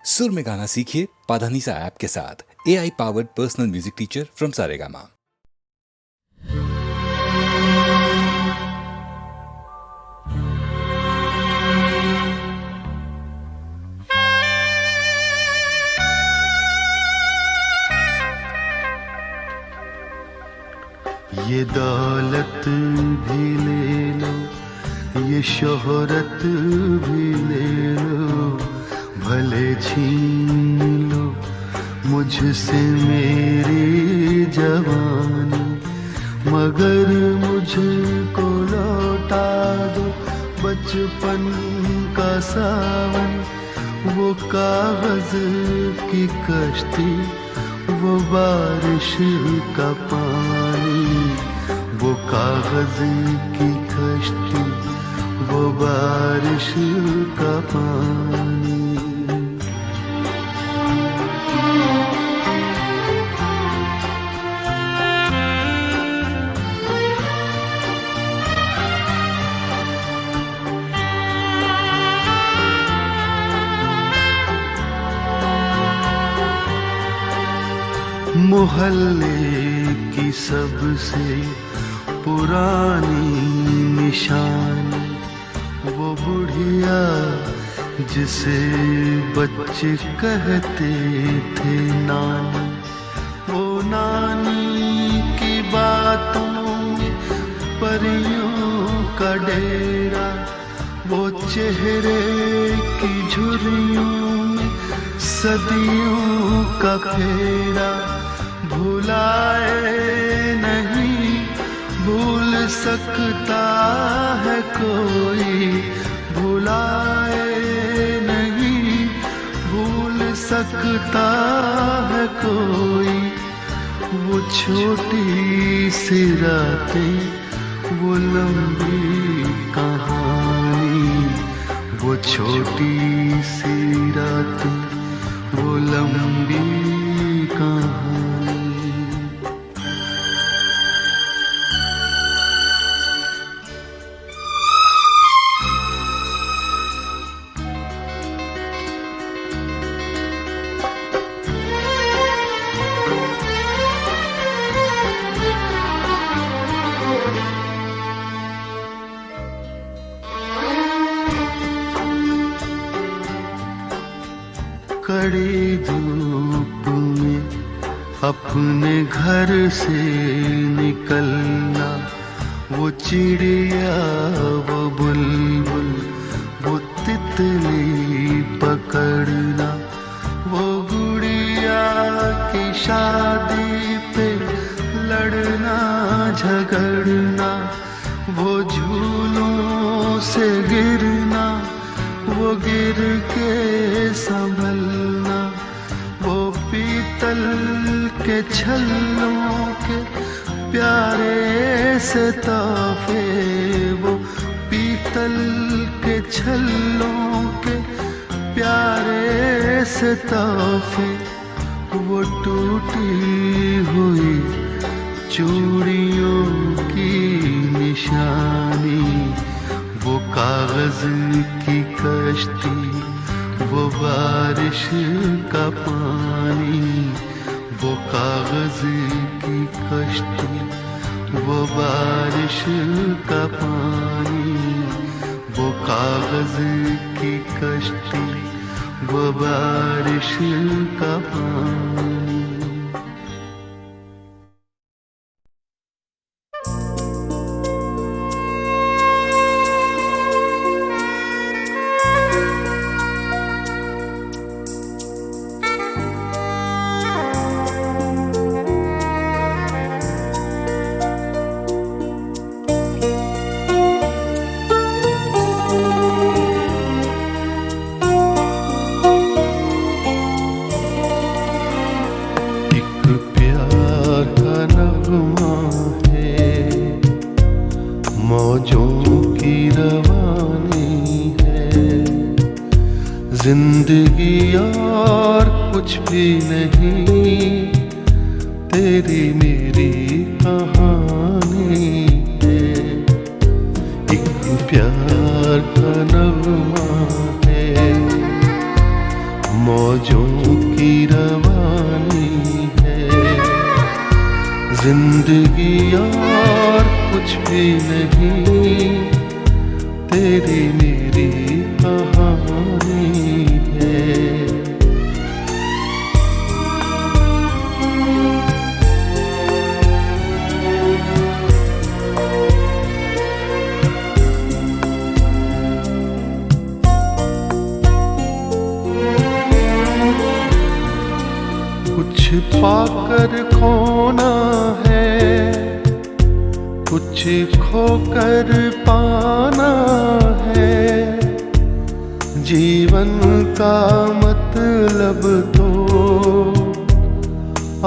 सुर में गाना सीखिए पाधानीसा ऐप के साथ। AI powered personal music teacher from Saregama. ये दौलत भी ले लो, ये शोहरत भी ले लो, भले छीन लो मुझसे मेरी जवानी, मगर मुझको लौटा दो बचपन का सावन, वो कागज की कश्ती, वो बारिश का पानी, वो कागज की कश्ती, वो बारिश का पानी। मोहल्ले की सबसे पुरानी निशानी, वो बुढ़िया जिसे बच्चे कहते थे नानी, वो नानी की बातों में परियों का डेरा, वो चेहरे की झुर्रियों में सदियों का फेरा, भुलाए नहीं भूल सकता है कोई, भुलाए नहीं भूल सकता है कोई, वो छोटी सी रातें, वो लंबी कहानी, वो छोटी सी रातें, वो लंबी कहानी। कड़ी धूप में अपने घर से निकलना, वो चिड़िया, वो बुलबुल, वो तितली पकड़ना, वो गुड़िया की शादी पे लड़ना झगड़ना, वो झूलों से गिरना, वो गिर के संभलना, वो पीतल के छल्लों के प्यारे से तोहफे, वो पीतल के छल्लों के प्यारे से तोहफे, वो टूटी हुई चूड़ियों की निशानी, वो कागज की कश्ती, वो बारिश का पानी, वो कागज की कश्ती, वो बारिश का पानी, वो कागज की कश्ती, वो बारिश का पानी। जिंदगी और कुछ भी नहीं, तेरी मेरी कहानी है। एक प्यार का नगमा है, मौजों की रवानी है। जिंदगी और कुछ भी नहीं, तेरी मेरी कहानी है। कुछ पाकर खोना है, कुछ खोकर पाना है। जीवन का मतलब तो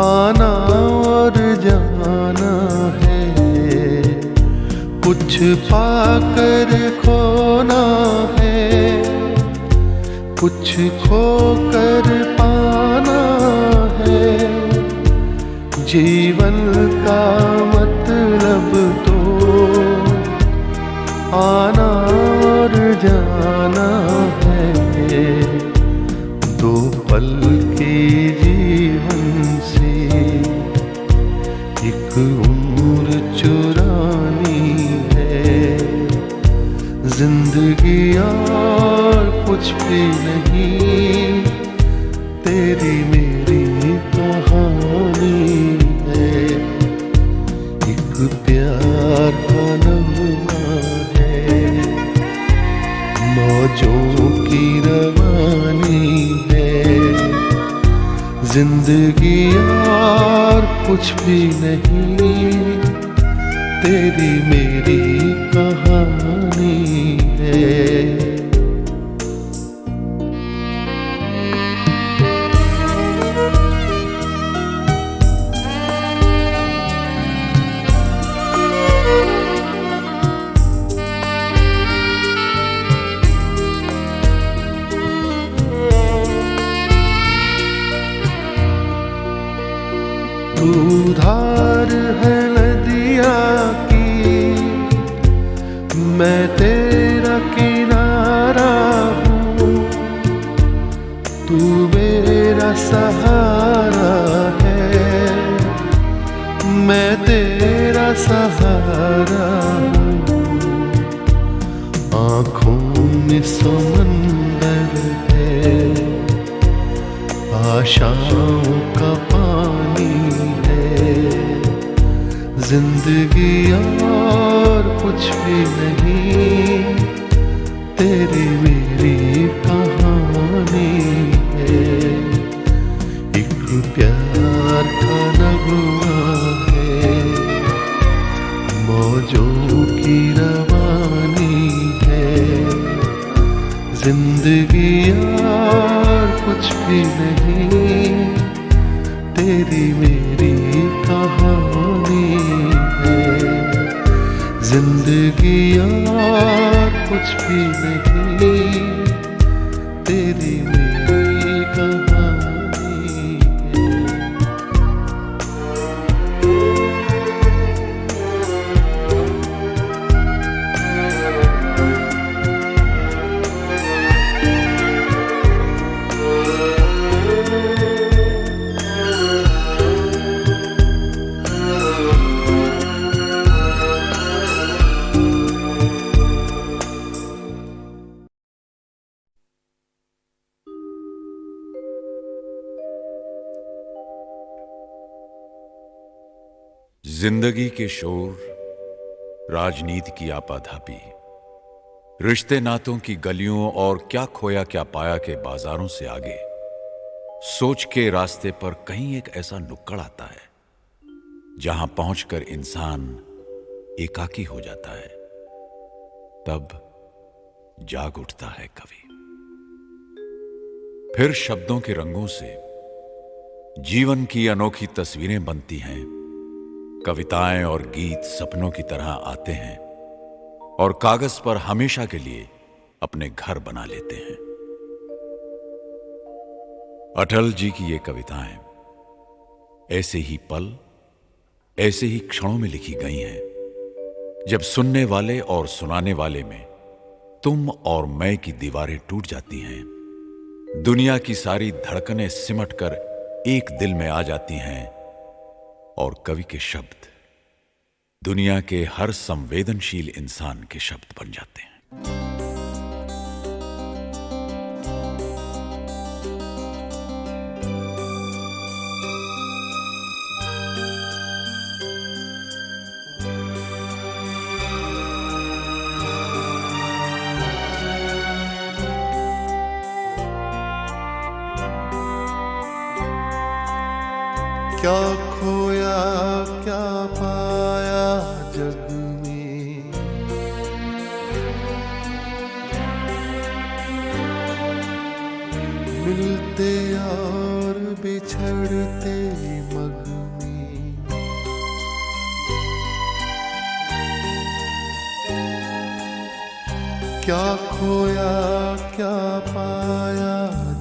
आना और जाना है। कुछ पाकर खोना है, कुछ खोकर पाना है। जीवन का मतलब तो आना और जाना है। दो पल के जीवन से एक उम्र चुरानी है। जिंदगी और कुछ भी नहीं, तेरी मेरी कहानी है। एक प्यार का नगमा है, मौजों की रवानी है। जिंदगी और कुछ भी नहीं, तेरी मेरी कहानी है। तू धार है नदिया की, मैं तेरा किनारा हूँ। तू मेरा सहारा है, मैं तेरा सहारा हूँ। आँखों में समंदर है, आशाओं का पानी है। जिंदगी और कुछ भी नहीं, तेरी मेरी कहानी है। एक प्यार का नगमा है, मौजों की रवानी है। जिंदगी और कुछ भी नहीं, तेरी मेरी कहानी है। जिंदगी और कुछ भी नहीं, तेरी मेरी कहानी है। जिंदगी के शोर, राजनीति की आपाधापी, रिश्ते नातों की गलियों और क्या खोया क्या पाया के बाजारों से आगे सोच के रास्ते पर कहीं एक ऐसा नुक्कड़ आता है जहां पहुंचकर इंसान एकाकी हो जाता है। तब जाग उठता है कवि। फिर शब्दों के रंगों से जीवन की अनोखी तस्वीरें बनती हैं। कविताएं और गीत सपनों की तरह आते हैं और कागज पर हमेशा के लिए अपने घर बना लेते हैं। अटल जी की ये कविताएं ऐसे ही पल, ऐसे ही क्षणों में लिखी गई हैं जब सुनने वाले और सुनाने वाले में तुम और मैं की दीवारें टूट जाती हैं दुनिया की सारी धड़कनें सिमटकर एक दिल में आ जाती हैं और कवि के शब्द दुनिया के हर संवेदनशील इंसान के शब्द बन जाते हैं। क्या खोया क्या पाया जग में, मिलते और बिछड़ते मग में। क्या खोया क्या पाया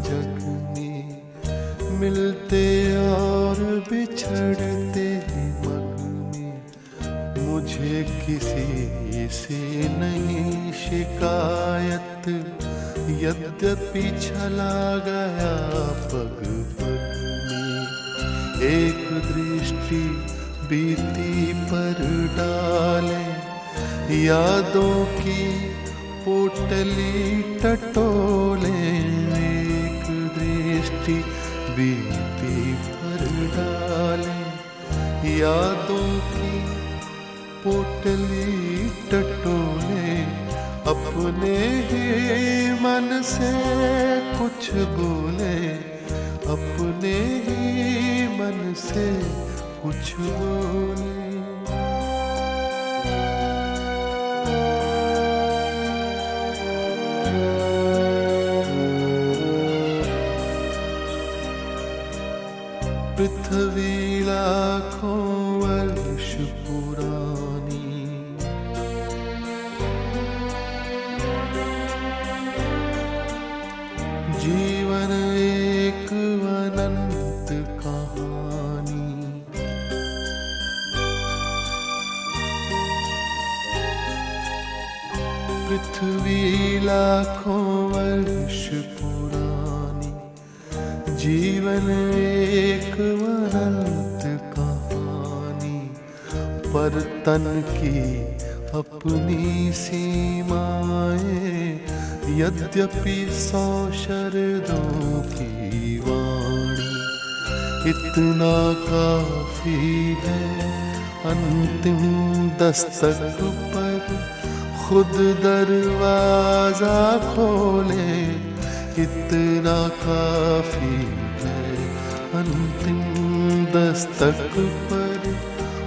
जग में, मिलते और बिछड़ते मग में। मुझे किसी से नहीं शिकायत, यद्यपि चला गया पग पग में। एक दृष्टि बीती पर डाले, यादों की पोटली टटोले। एक दृष्टि बीती पर डाले, यादों की पोटली टटोले। अपने ही मन से कुछ बोले, अपने ही मन से कुछ बोले। पृथ्वी लाखों वर्ष पुरानी, जीवन एक अनंत कहानी। पृथ्वी लाखों वर्ष पुरानी, जीवन एक अनंत कहानी। पर तन की अपनी सीमाएं, यद्यपि 100 शरदों की वाणी। इतना काफी है अंतिम दस्तक पर खुद दरवाजा खोले। इतना काफी है अंतिम दस्तक पर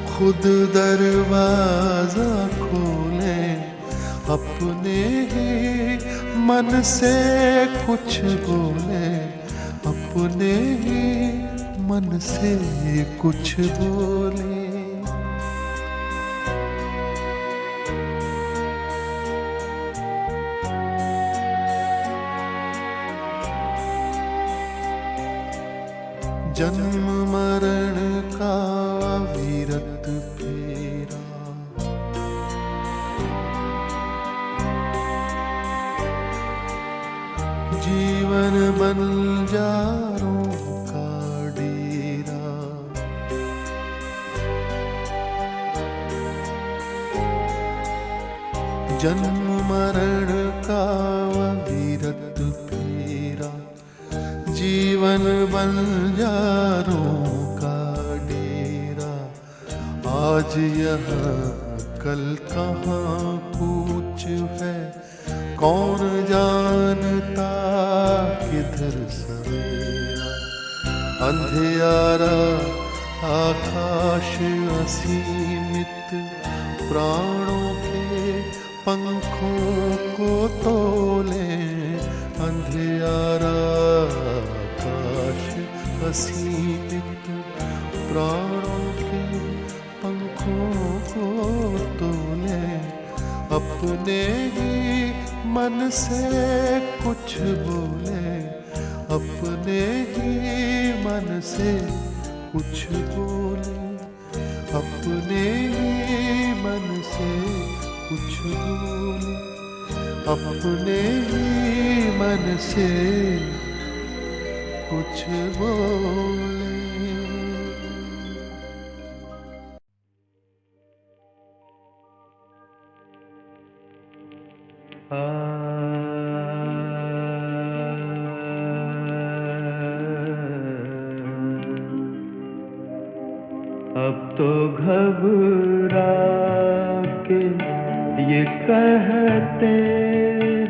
खुद दरवाजा खोले। अपने ही मन से कुछ बोले, अपने ही मन से कुछ बोले। जन्म मरण का अविरत फेरा, जीवन बंजारों का डेरा। जन्म मरण का अविरत फेरा, जीवन बंजारों का डेरा। आज यहाँ कल कहाँ कूच है, कौन जानता किधर सवेरा। अंधियारा आकाश असीमित, प्राणों के पंखों को तोले। अंधियारा आकाश असीमित, प्राणों के पंखों को तोले। अपने ही मन से कुछ बोले, अपने ही मन से कुछ बोले। अपने ही मन से कुछ बोले, अपने ही मन से कुछ बोले। अब तो घबरा के ये कहते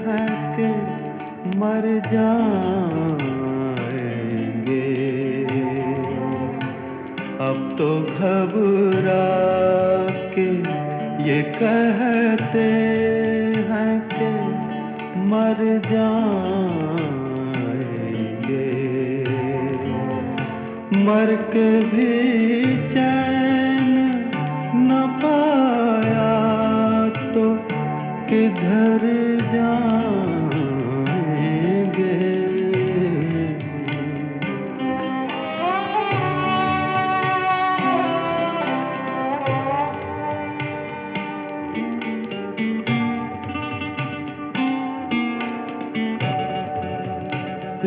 हैं कि मर जाएंगे। अब तो घबरा के ये कहते हैं कि मर जाएंगे। मर के भी चैन न पाया तो किधर जाएंगे।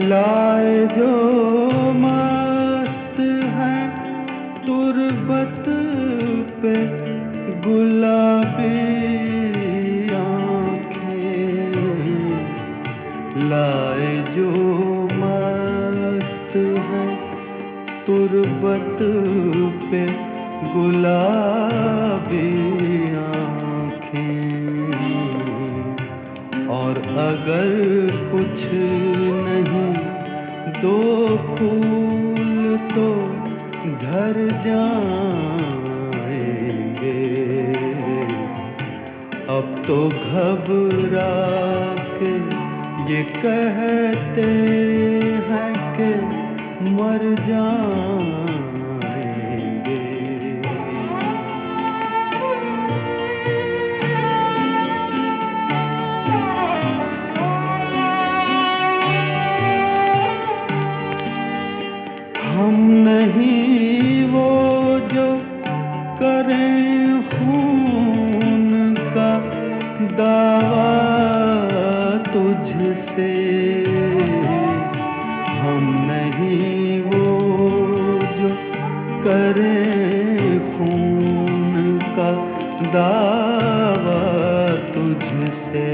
लाए जो मस्त है तुरबत पे गुलाबी आँखें। लाए जो मस्त है तुरबत पे गुलाबी आँखें। और अगर कुछ नहीं दो फूल तो घर जाएंगे। अब तो घबरा के ये कहते हैं कि मर जाएंगे। हम नहीं वो जो करें खून का दावा तुझसे। हम नहीं वो जो करें खून का दावा तुझसे।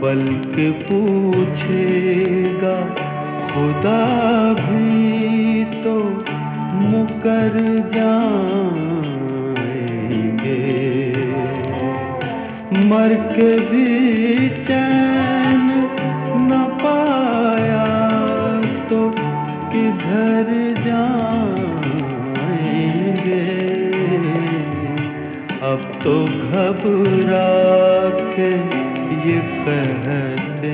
बल्कि पूछेगा खुदा भी तो मुकर जाएंगे। मर के भी चैन न पाया तो किधर जाएंगे। अब तो घबरा के ये कहते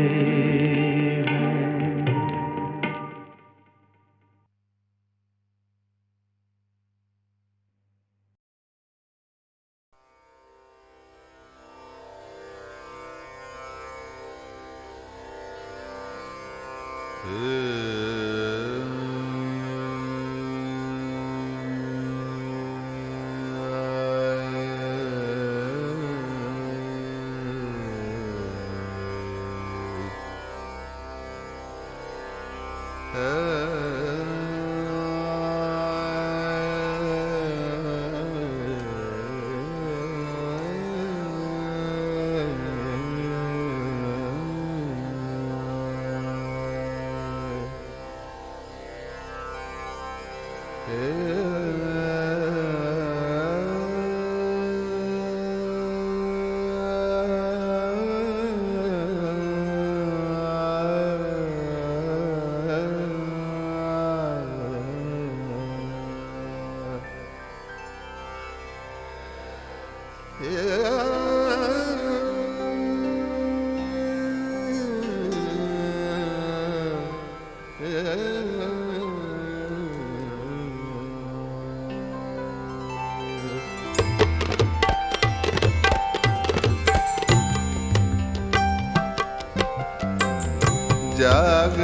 जाग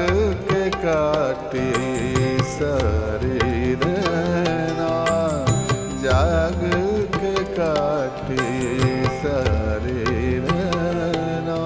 के काटे सारे रहना, जाग के काटे सारे रहना।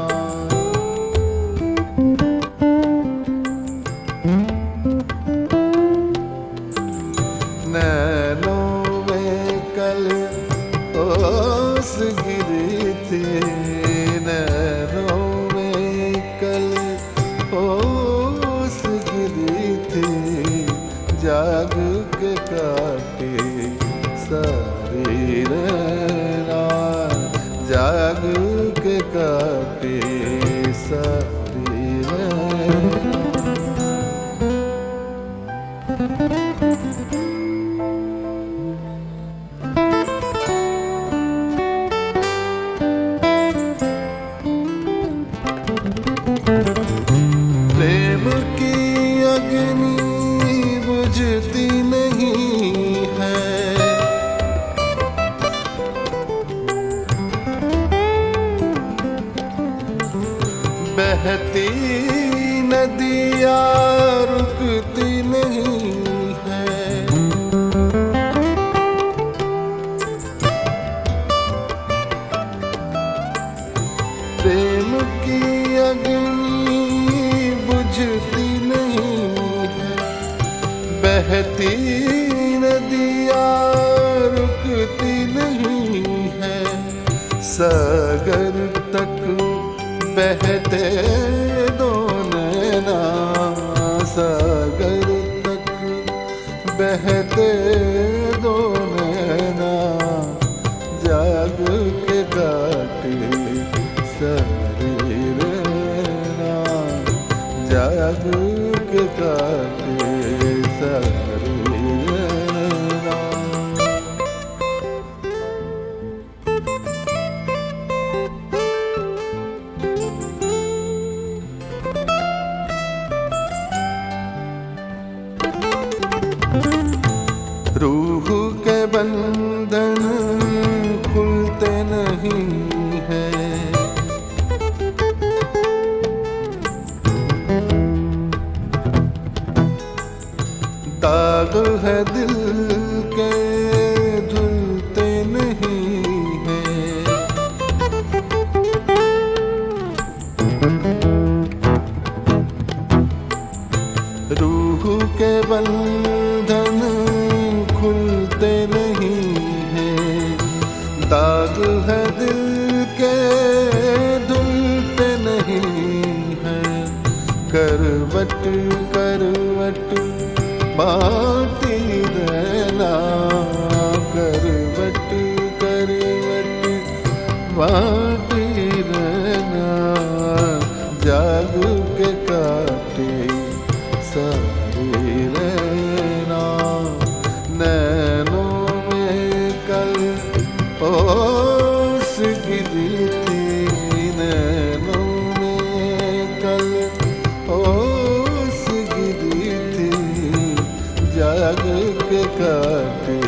की अग्नि बुझती नहीं है, बहती नदियाँ रुकती नहीं है। प्रेम की अग्नि बुझती नहीं है, बहती नदियाँ रुकती नहीं है। सागर तक बहते दो नैना, सागर तक बहते दो नैना, जाग के काटे सारे रहना, जाग के काटे सारे रहना। रूह के बंधन खुलते नहीं है, दाग है दिल के धुलते नहीं है। रूह के बंधन खुलते नहीं है, दाग है दिल के धुलते नहीं है। करवट करवट बाटी रहना, करवट करवट बाटी रहना, जाग के काटे सारे रहना। नैनों में कल ओस गिरी थी, नैनों में कल ओस गिरी थी, जाग के काटे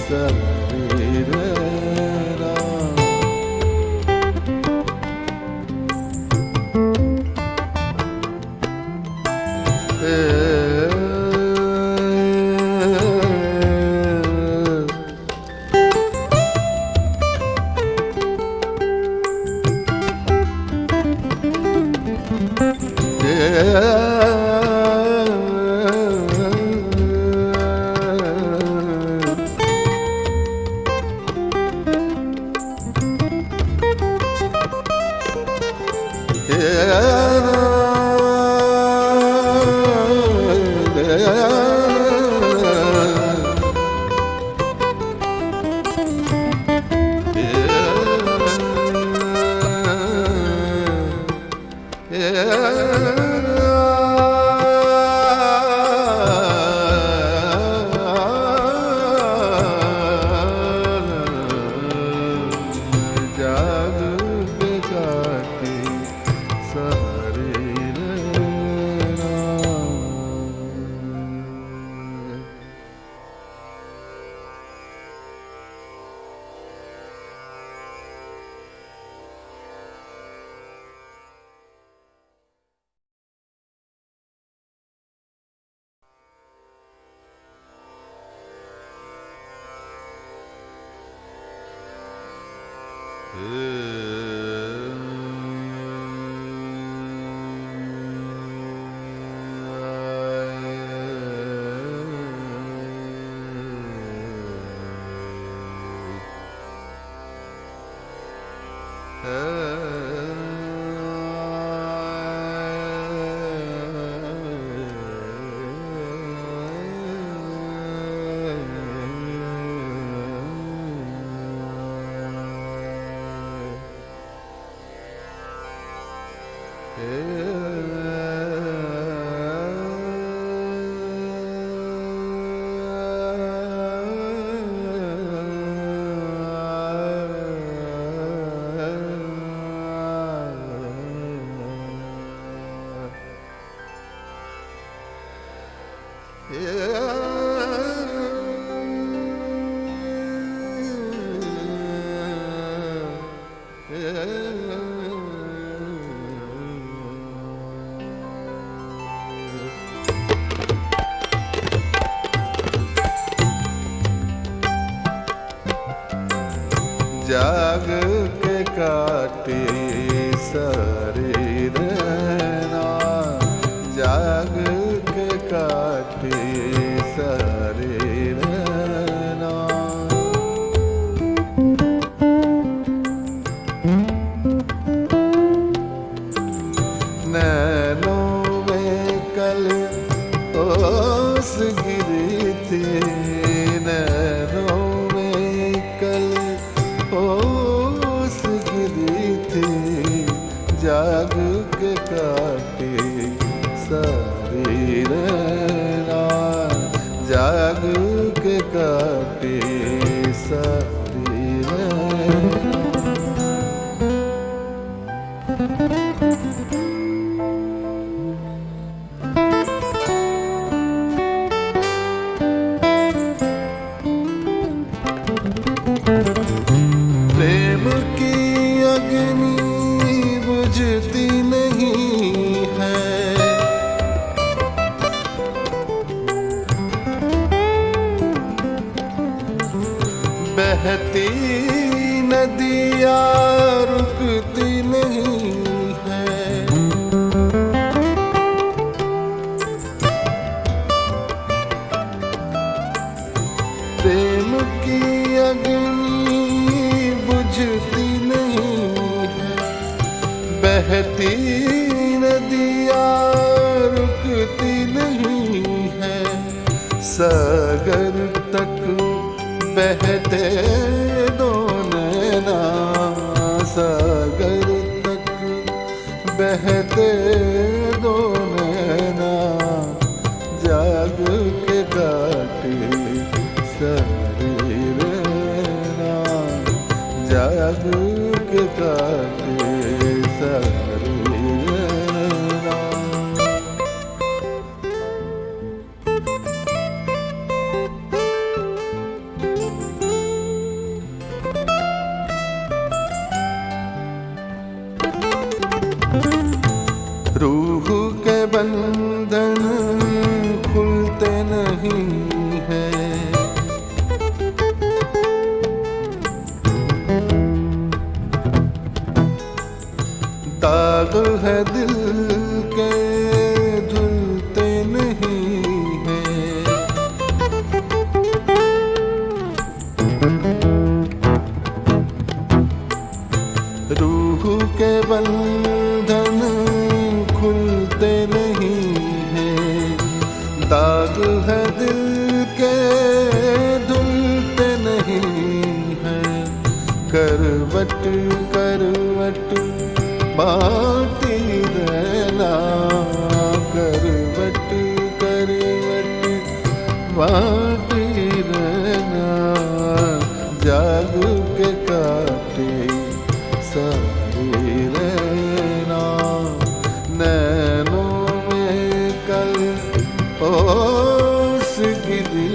सारे रहना। जाग के काटे सारे रहना, जाग के काटे सारे रहना। नैनों में कल ओस गिरी थी, नैनों में कल ओस गिरी थी, जाग के काटे सारी रहना, जाग के काटे सारी रहना। प्रेम की अग्नि बुझती नहीं है, बहती नदियाँ रुकती नहीं है। प्रेम की अग्नि बुझती नहीं है, बहती नदियाँ रुकती नहीं है। सागर तक बहते दो नैना, सागर तक बहते दो नैना, जाग के काटे सारी रहना, जाग के काटे सारी रहना। रूह के बंधन खुलते नहीं हैं, दाग है दिल के धुलते नहीं हैं। रूह के बंधन खुलते नहीं हैं, दाग है दिल के धुलते नहीं हैं। करवट करवट बाटी रहना, करवट करवट बाटी रहना, जाग के काटे सारी रहना। नैनों में कल ओस गिरी